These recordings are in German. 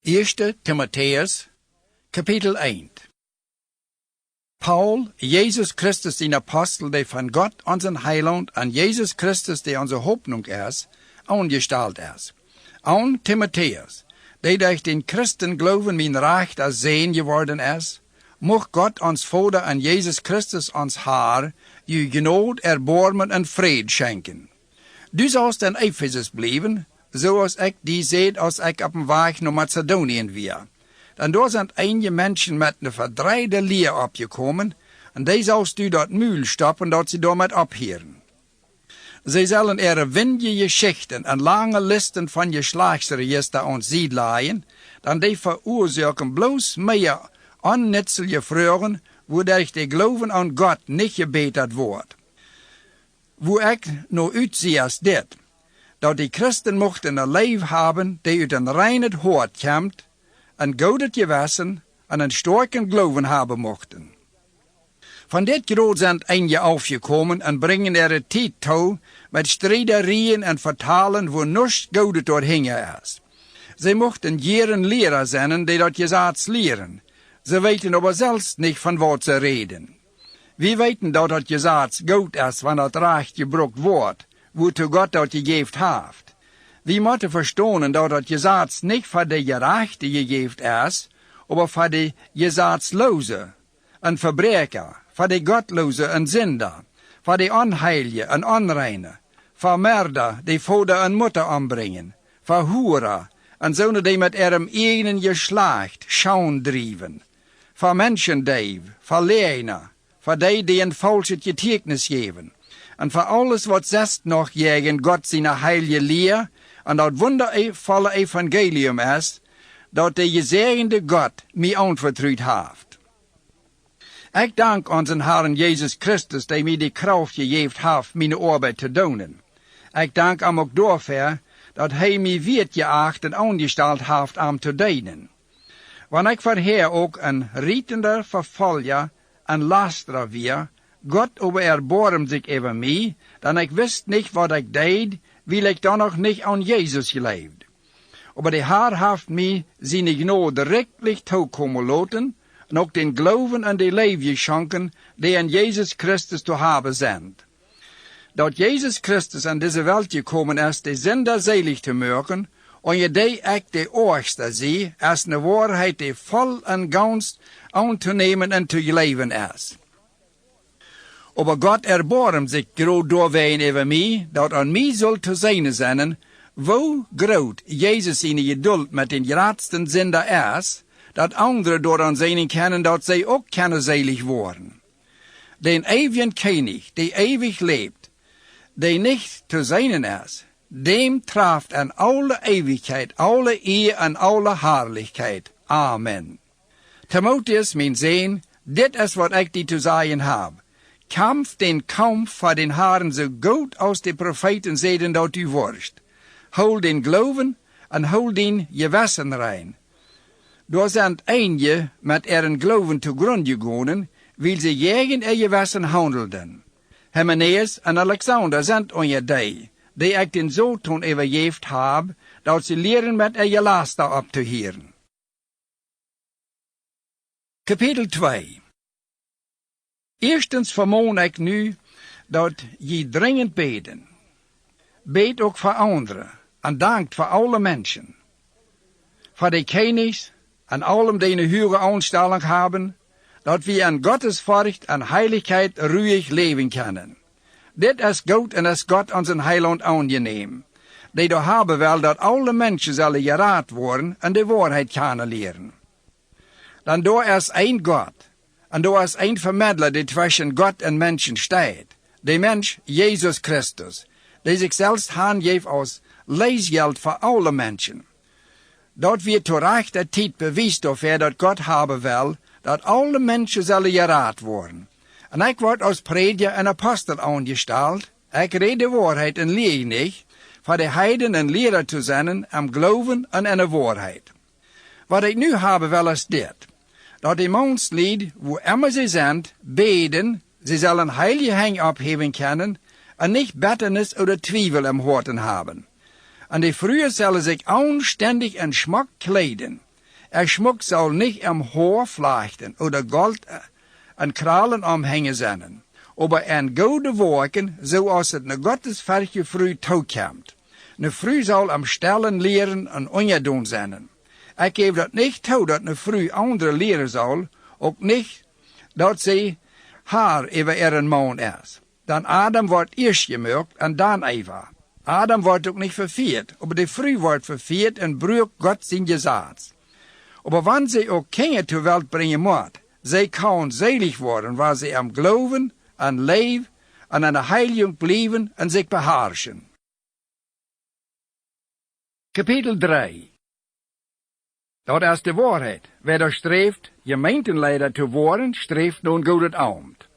1. Timotheus, Kapitel 1. Paul, Jesus Christus, den Apostel, der von Gott, unseren Heiland, an Jesus Christus, der unsere Hoffnung ist, angestalt ist. An Timotheus, der durch den Christen Glauben mein Recht als Sehen geworden ist, mocht Gott uns Vater an Jesus Christus uns Herr, die Gnade, Erbarmen und Frieden schenken. Du sollst in Ephesus bleiben, so als ich die seht, als ich auf dem Weg nach Mazedonien war. Denn da sind einige Menschen mit einer verdreide Leer abgekommen, und die sollst du dort Mühl stoppen, dat sie damit abhören. Sie sollen ihre windige Geschichten und lange Listen von Geschlechtsregister uns Sied leihen, denn die verursachen bloß mehr unnützliche Fragen, wodurch der Glauben an Gott nicht gebetet wird. Wo ich noch utsehe ist dit, dat die Christen mochten ein Leben haben, die uit een reinen Hort kommt, ein gutes Gewissen und einen starken Glauben haben mochten. Von dit Grad sind einige aufgekommen und bringen ihre Zeit zu mit Streiterien und Vertalen, wo nichts Gutes dort hingen ist. Sie mochten jeren Lehrer sein, die dort Gesetz lehren. Sie weten aber selbst nicht, von was sie reden. Wir weten, dass das Gesetz gut ist, wenn das Recht gebrucht wird, wozu Gott das gegeben hat. Wir müssen verstehen, dass das Gesetz nicht für die Gerechte gegeben ist, aber für die Gesetzlose, ein Verbrecher, für die Gottlose, ein Sünder, für die Unheilige, ein Unreine, für Mörder, die Vater und Mutter umbringen, für Hurer, und so die mit ihrem eigenen Geschlecht Schauen drieben, für Menschendieb, für Lehner, für die ein falsches Getäugnis geben, und für alles, was selbst noch gegen Gott seine heilige Lehre und das wundervolle Evangelium ist, das der gesegnete Gott mir anvertraut hat. Ich danke unseren Herrn Jesus Christus, der mir die Kraft gegeben hat, meine Arbeit zu tun. Ich danke ihm auch dafür, dass er mir wird geachtet und angestellt hat, am zu dienen. Wenn ich vorher auch ein rietender Verfolger, ein Lasterer war, Gott aber erbarmt sich über mich, denn ich wusste nicht, was ich deed, weil ich dann noch nicht an Jesus gelebt. Aber der Herr hat mir seine Gnade rechtlich zukommen lassen und auch den Glauben an die Leben geschenken, die an Jesus Christus zu haben sind. Dass Jesus Christus an diese Welt gekommen ist, die Sünder selig zu machen, und je die ich die Ohrste sehe, ist eine Wahrheit, die voll und ganz anzunehmen und zu leben ist. Aber Gott erbarmt sich groß durchwehen über mich, dass an mich soll zu sein sein, wo groß Jesus seine Geduld mit den geradsten Sünder ist, dass andere daran sehen können, dass sie auch keine selig worden. Den ewigen König, der ewig lebt, der nicht zu sein ist, dem trifft an alle Ewigkeit, alle Ehe und alle Herrlichkeit. Amen. Timotheus, mein Sohn, dit ist, was ich dir zu sagen habe. Kampf den Kampf vor den Herrn so gut aus den Propheten sehen, dass du wirst. Hol den Glauben und hol den Gewissen rein. Da sind einige mit ihren Glauben zugrunde gegangen, weil sie gegen ihr Gewissen handelten. Hymenaeus und Alexander sind unter die ich den Sohn übergeben habe, dass sie lehren mit ihr Laster abzuhören. Kapitel 2. Erstens vermoon ich nu, dass je dringend beten. Bet auch für andere und dankt für alle Menschen. Für die Königs und allem, die eine höhere Anstellung haben, dass wir an Gottes Furcht und Heiligkeit ruhig leben können. Dit ist gut und ist Gott unseren Heiland angenehm. Die da haben will, dass alle Menschen sollen gerat worden und die Wahrheit kennenlernen. Denn da ist ein Gott. Und da ist ein Vermittler, der zwischen Gott und Menschen steht. Der Mensch, Jesus Christus, der sich selbst handgeeft als Leisgeld für alle Menschen. Dort wird zu rechter Zeit bewiesen dafür, dass Gott haben will, dass alle Menschen sollen gerat worden. Und ich werde als Prediger und Apostel angestellt. Ich rede Wahrheit und lehre nicht, für die Heiden ein Lehrer zu sein, am Glauben und an der Wahrheit. Was ich nu habe will, ist dit. Dat die Mannslied, wo immer sie sind, beten, sie sollen heilige Hänge abheben können und nicht Bitternis oder Zweifel im Horten haben. Und die Frühe sollen sich anständig und schmack kleiden. Schmuck soll nicht am Haar flechten oder Gold an Krallen umhängen sein, aber an gute Werken, so als het ne Gottesferche früh toekomt. Ne früh soll am Stellen lehren en ongedoen zijn. Ik geef dat niet toe dat ne früh andere leren soll, ook niet dat sie haar über ihren Mann is. Dan Adam wordt eerst gemaakt en dan Eva. Adam wordt ook niet vervierd, aber de früh wordt vervierd en bruikt Gott zijn Gesetz. Aber wann sie auch Kinder zur Welt bringen moet, sie kann selig worden, weil sie am Glauben, an Leib, an einer Heiligung bleiben und sich beherrschen. Kapitel 3. Dat is de waarheid. Wer da streeft, gemeentenleider te worden, streeft nun godet Amt.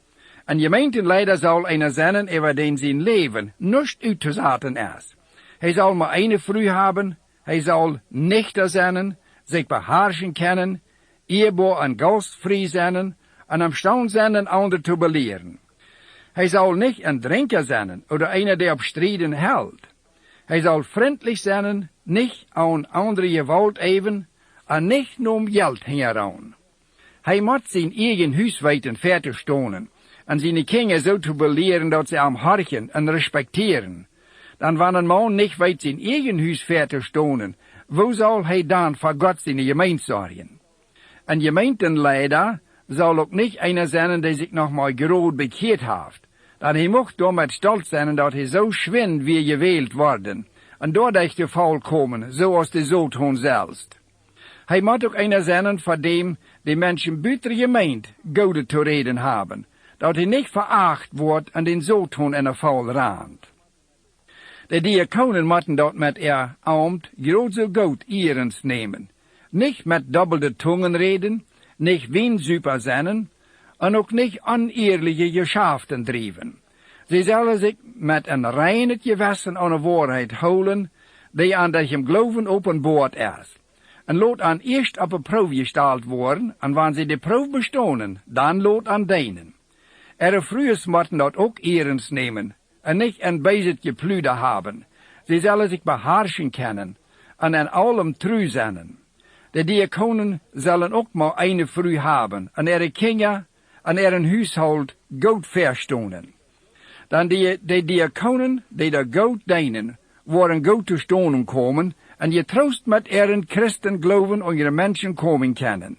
Een gemeentenleider zal einer zijn, über den zijn leven nicht uitgezaten is. Hij zal maar eine früh haben, hij zal nichter zijn, sich beherrschen können, eerbaar en gastvrij zijn, en am Staun zijn en ander te belehren. Hij zal nicht ein Drinker sein oder einer, der auf Striden hält. Hij zal freundlich sein, nicht an andere Gewalt even, en nicht nur um Geld hingeraun. Hij moet zijn eigen huis weten fertig stonen, en zijn Kinder so te belehren, dat sie am harchen en respektieren. Dan wann een man nicht weet zijn eigen huis fertig stonen, wo soll hij dan voor Gott seine Gemeinde zorgen? Een gemeentenleider zal ook nicht einer sein, der sich noch mal groot bekeerd heeft. Dan hij mocht damit stolz zijn dat hij zo schwind wie gewählt worden, en doordat de val komen, zoals de Zoon zelfs. Hij moet ook einer zijn voor dem die mensen buiten de gemeente gode te reden hebben, dat hij niet veracht wordt en den Zoon in de val raant. De diakonen moeten dat met Amt groot zo goed eerens nemen, niet met doppelde Tungen reden, nicht wienzuper zijn, en ook niet oneerlijke geschäften drijven. Sie zullen zich met een rein gewissen aan de waarheid houden, die aan dat hem geloven openbaard is. En laat aan eerst op een proef gesteld worden, en wanneer ze de proef bestonen, dan laat aan dienen. Vroegers moeten dat ook eerens nemen, en niet een bezig geplüder hebben. Sie zullen zich beherrschen kunnen, en in allem true zijn. De diakonen zullen ook maar eine früh hebben, en Kinder en huishoud goed verstonen. Dan de diakonen, die da goed dienen, worden goed te stonen komen, en je troost met Christen geloven en je mensen komen kennen.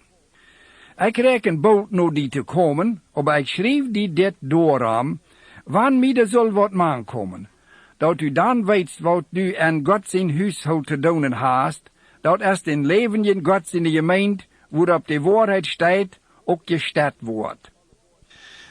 Ik reken bald nog die te komen, aber ik schreef die dit dooram, wann mir zal wat man komen, dat u dan weet wat u en God zijn huishoud te doen haast, dat is den levenden Gott in de gemeente, waarop de waarheid staat, ook gesteld wordt.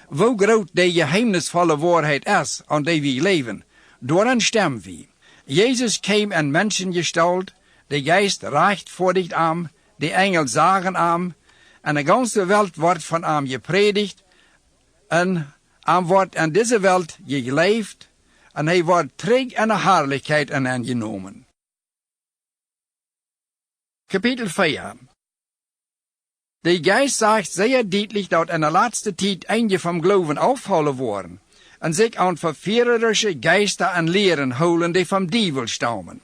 Wo groot de geheimnisvolle waarheid is, aan die we leven, daaraan stemmen we. Jezus kwam in Menschengestalt, de Geist reicht vor dich am, de Engel sagen am, en de ganze Welt wordt van am gepredigt, en am wordt in deze Welt geleefd, en hij wordt terug in de Herrlichkeit aangenomen. Kapitel 4. De Geist sagt sehr deutlich, dat in der laatste tijd einige vom Glauben aufhallen worden, en sich aan verführerische Geister en Lehren holen, die vom Dievel stammen.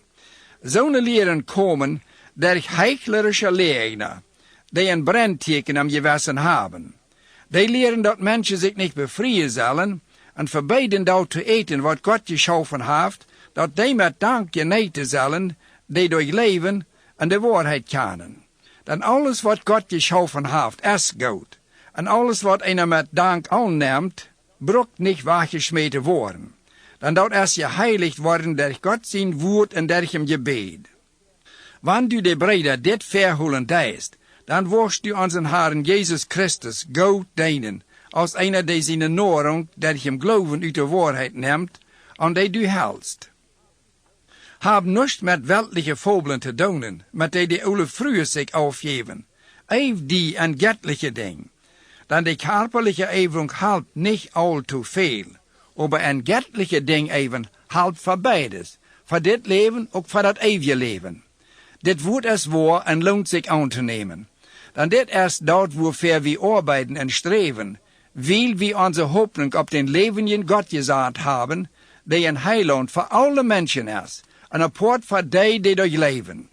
Zo'n Lehren komen durch heuchlerische Lehrer, die een Brandteken am Gewissen haben. Die lehren, dat Menschen sich nicht befreien sollen, en verbieden dat te eten wat Gott geschaffen heeft, dat die met dank geneten zullen, die durch Leben en de waarheid kennen. Dan alles wat Gott geschaffen heeft, is goed. En alles wat einer met dank aanneemt, brukt niet weggesmeten worden. Dan dat is geheiligt worden durch Gott zijn woord en durch hem gebed. Wann du de Brüder dit verholen deist, dan wirst du unseren Herrn Jesus Christus goed dienen, als einer, der seine Nahrung durch hem Glauben uit de waarheid neemt, an die du hältst. Hab nichts mit weltliche Fabeln te doen, met die alle früher sich aufgeben. Eif die en göttliche Ding. Dann die körperliche Eifung halt nicht allzu viel, aber ein göttliche Ding even halt für beides, für dit Leben und für das ewige Leben. Dit wird es wahr en lohnt sich anzunehmen. Dann dit ist dort, wofür wir arbeiten und streben, weil wir unsere Hoffnung auf den lebenden Gott gesagt haben, der ein Heiland für alle Menschen ist, en een poort voor die durchleven.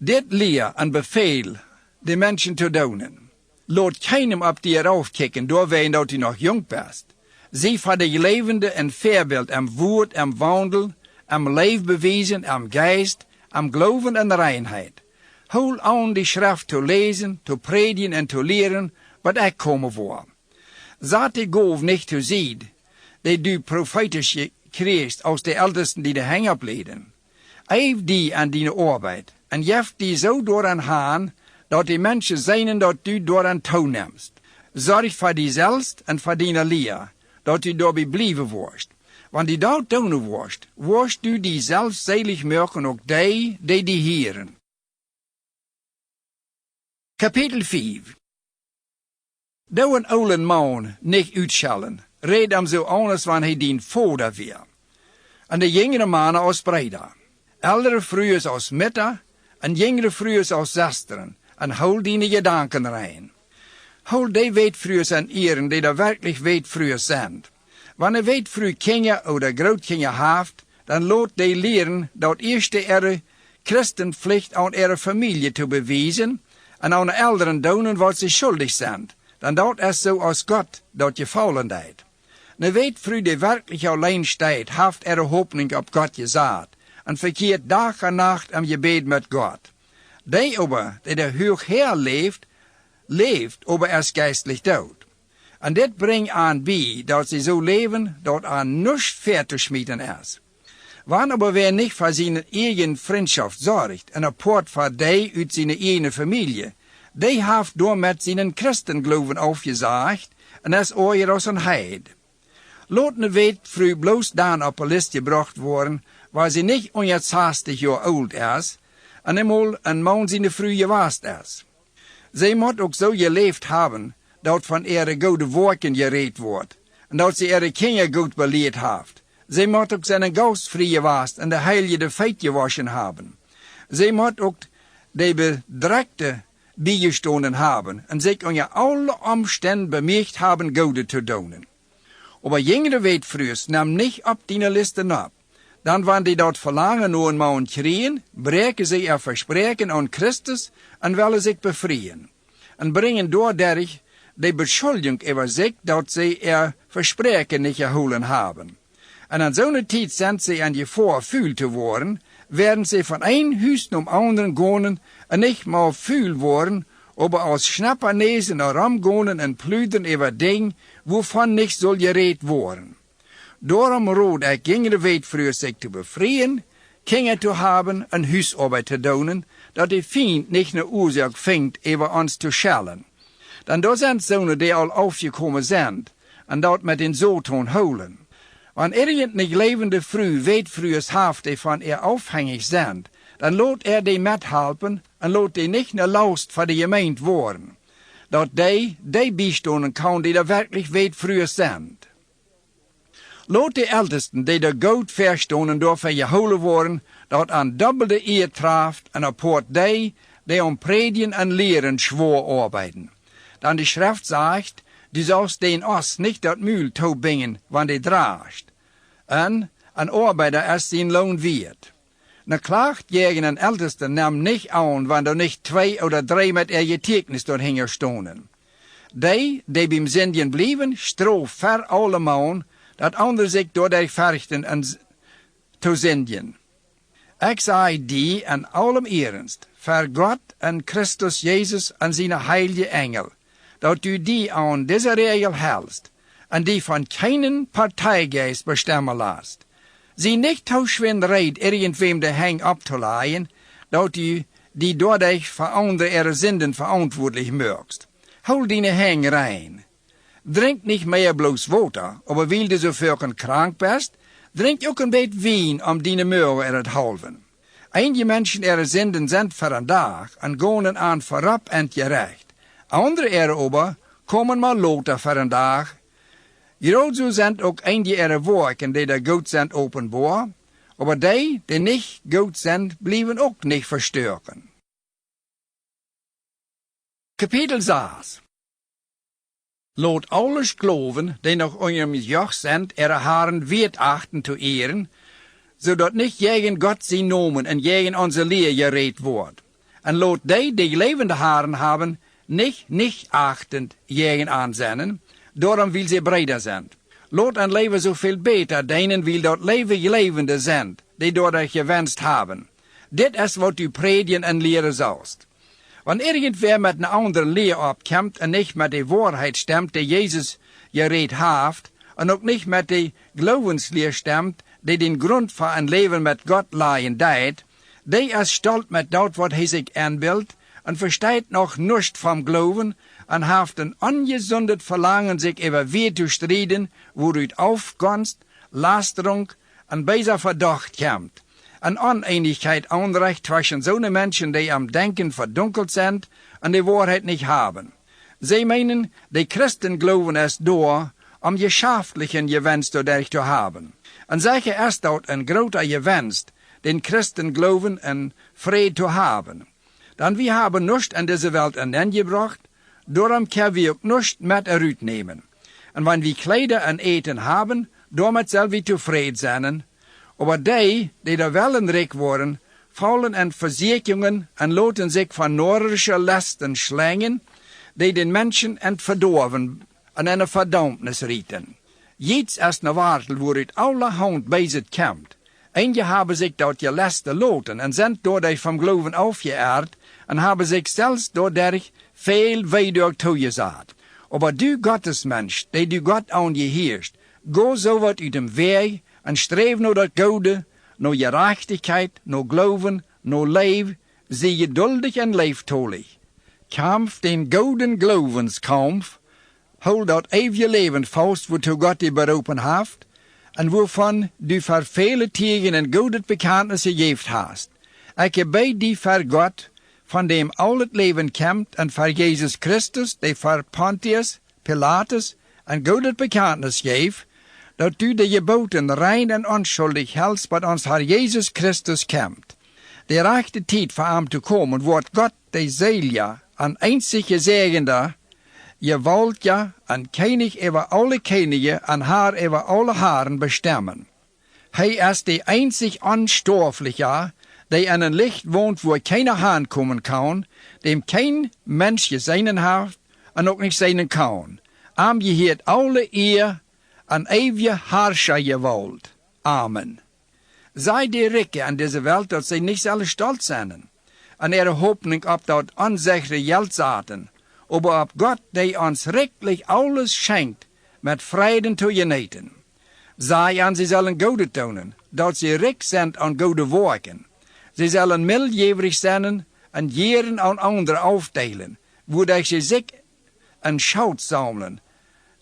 Dit leer en beveel de mensen te doen. Laat keinem op die raufkicken, doorwegen dat u nog jong bent. Zie van de levende en voorbeeld am woord, am wandel, am leef bewezen, am geest, am geloven en reinheid. Hol aan die schrift te lezen, te predigen en te leren, wat ik komen voor. Zat die golf niet te zien, die du profetisch kreeg aus de ältesten die de hang opleden. Eif die aan die arbeid, en jeft die zo door aan haan, dat die mensen zijn dat du door aan toenemst. Zorg voor die zelfs en voor die leer, dat u daarbij blijven wordt. Want die dat doen wordt, wordt u die zelf selig maken ook die heren. Kapitel 5. Doe een oude man niet uitschellen, red hem zo anders wanneer hij dien vader weer. En de jongere mannen als Breda, eldere vrouwen als Mitta, en jongere vrouwen als zesteren, en hou die gedanken rein. Hou die weetvrouwen en eren die er werkelijk weetvrouwen zijn. Wanneer weetvrouw kinderen oder grootkinderen heeft, dan laat die leren dat eerst ihre christenplicht aan ihre familie te bewijzen en aan de elderen doen wat ze schuldig zijn. Dan dat is zo als God dat je faulen deed. Een weetvrouw die werkelijk alleen staat, heeft ihre hoopning op God gezet en verkeert dag en nacht am gebed met God. Die aber, die der hoog her leeft aber erst geistlich dood. En dit brengt aan bij dat ze zo leven, dat aan niets ver te schmieden is. Wanneer aber wer niet voor zijn eigen vriendschap zorgt en apart voor die uit zijn eigen familie, die heeft door met zijn christengeloven aufgezagt en is ooit als een heid. Laat ne weetvrouw bloos dan op een list gebracht worden, waar ze niet 160 jaar oud is, en eenmaal een man zijn vrouw geweest is. Zij moet ook zo geleefd hebben, dat van ihre goede woorden gereed wordt, en dat ze ihre kinderen goed beleerd heeft. Zij moet ook zijn gastvrij geweest en de heilige de feit gewaschen hebben. Zij moet ook de bedreigde bijgestonden hebben en zich onder alle omständen bemerkt hebben goede te doen. Aber jongere weetvrouws nam niet op die listen op. Dan wanneer die dat verlangen naar een man kriegen, breken ze er verspreken aan Christus en willen zich bevrijen. En brengen doordat de beschuldiging over zich dat ze er verspreken niet gehouden hebben. En aan zo'n tijd zijn ze aan je voorvuil te worden, werden ze van een huis naar anderen gaan en niet maar vuil worden, aber als schnappernezen naar ram gaan en plüderen over dingen, waarvan niet zal gereed worden. Daarom rood ik jongere weetvrouwen zich te bevrijen, kinderen te hebben en huisarbeid te doen, dat de vijand niet een oorzaak vindt over ons te schellen. Dan daar zijn zonen die al afgekomen zijn, en dat met een zoon houden. Wanneer irgend niet levende vrouw weetvrouwen heeft die van afhängig zijn, dan laat die methelpen en laat die niet naar last voor de gemeente worden. Dat die bijstonden kan die er werkelijk weetvrouwen zijn. Laat de ältesten die er goed verstonden door van gehouden worden, dat aan dubbelde eer traft en apart die om predigen en leren schwoor arbeiden. Dan de schrift zegt, du sollst den os nicht dat Mühl toebingen, wann die draagt. En een arbeider is zijn loon wert. Ne klacht gegen een älteste nam nicht aan, wann er nicht 2 oder 3 met geteknis doorheen stonden. Die beim zindjen blijven, stroof ver allemaal, dat anderen zich door die verrichten en te zindjen. Ik zei die en allem ernst, voor God en Christus Jezus en zijn heilige engel, dat u die aan deze regel helst en die van keinen partijgeest bestemmen laat. Zie niet toeschwindereid irgendwem de hang op te laaien, dat u die doordat voor andere ihre zinden verantwoordelijk maakt. Hou die hang rein. Drink niet meer bloos water, aber weil du so völken krank bist, drink ook een beetje wien om die Möhre er het halven. Einige mensen ihre zinden zijn voor een dag en gaan aan voorop en gerecht. Andere ere aber komen maar later voor een dag. Grootzo zijn ook eindige ere werken die er goed zijn openbaar, aber die niet goed zijn, blijven ook niet versterken. Kapitel 6. Laat alles geloven, die nog eurem joch zijn, ihre haren wert achten te ehren, zodat niet gegen Gott sie nomen en gegen onze leer gereed wordt. en lot die levende haren haben, nicht achtend jegen aanzennen, daarom wil ze breder zijn. Lot een leven zoveel beter, denen wil dat levende zijn, die door gewenst hebben. Dit is wat u predigen en leren zoust. Wanneer irgendwer met een andere leer opkomt en niet met de waarheid stemt die Jezus gereed heeft, en ook niet met de geloofsleer stemt die den grond voor een leven met God laaien deed, die is stolt met dat wat hij zich aanbeeldt en versteht nog niets vom Glauben en heeft een ongezondet verlangen zich over weer te strijden, waaruit Aufgunst, Lasterung en bijzer verdacht komt. Een oneenigheid aanrecht tussen zo'n mensen die am Denken verdunkeld zijn en de waarheid niet hebben. Zij meinen, de Christen geloven is door om je schaftlichen gewenst dadurch te hebben. En zeggen is dat een groter gewenst, den Christen geloven en vrede te hebben. Dan we hebben niets in deze wereld aangebracht, daarom kunnen we ook niets met eruit nemen. En wanneer we kleider en eten hebben, daarmee zullen we tevreden zijn. Maar die er wel een rijk worden, vallen in verzekeringen en laten zich van noordische lasten slengen, die den mensen in verdorven en in een verdammnis rieten. Iets is een wartel waaruit allerhand bezig komt. Einige hebben zich dat je lasten loten en zijn doordat vom geloven afgeëerd en hebben zich zelfs doordat veel weidelijk toegezet. Maar du Gottesmensch, die du God aan je heerst, go zo wat uit dem weg en streef naar dat Gode, naar gerechtigheid, naar geloven, naar leven, zie geduldig en leeftolig. Kampf den gouden gelovenskampf, hol dat eeuwige leven vast, waartoe God die beroepen heeft, en waarvan du voor vele tegen en goede bekantnis gegeven hast. Ik heb bij die voor God, van dem al het leven komt, en voor Jezus Christus, die voor Pontius, Pilatus, en goede bekantnis geeft, dat du de geboten rein en onschuldig helst, wat ons Herr Jezus Christus komt. De rechte tijd voor hem te komen, wordt God de Zelia, een einzige Zegender, je wilt ja een König over alle Könige en Haar over alle Haaren bestemmen. Hij is de einzig Onstoffliche, die in een licht woont waar keiner aankomen kan, dem kein Mensch gezien heeft en ook niet zijn kan. Am je heert alle eer en eeuwige Herrscher gewollt. Amen. Zij die rijken in deze wereld dat zij niet zullen stolz zijn en ihre hoopning op dat onzegre geld zaten, aber op God die ons rijkelijk alles schenkt met vreden te genieten. Zij en ze zullen Gode tonen, dat ze rijk zijn aan goede werken. Ze zullen mildjevrig zijn en jeren aan anderen aufdelen, woordelijk ze zich een schout samelen,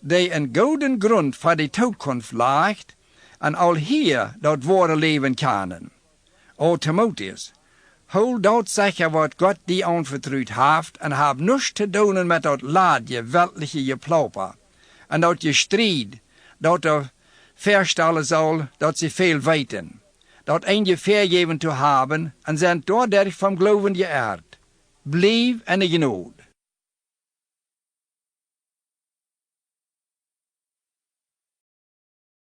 die een gouden grond voor de toekomst legt en al hier dat ware leven kunnen. O Timotheus, hol dat zeggen wat God die aanvertrouwd heeft en heb niets te doen met dat laadje weltliche geplauper en dat je strijd, dat er verstellen zal dat ze veel weten, dat een vergeven te hebben en zijn doordat vom geloven geëerd. Blijf in de genood.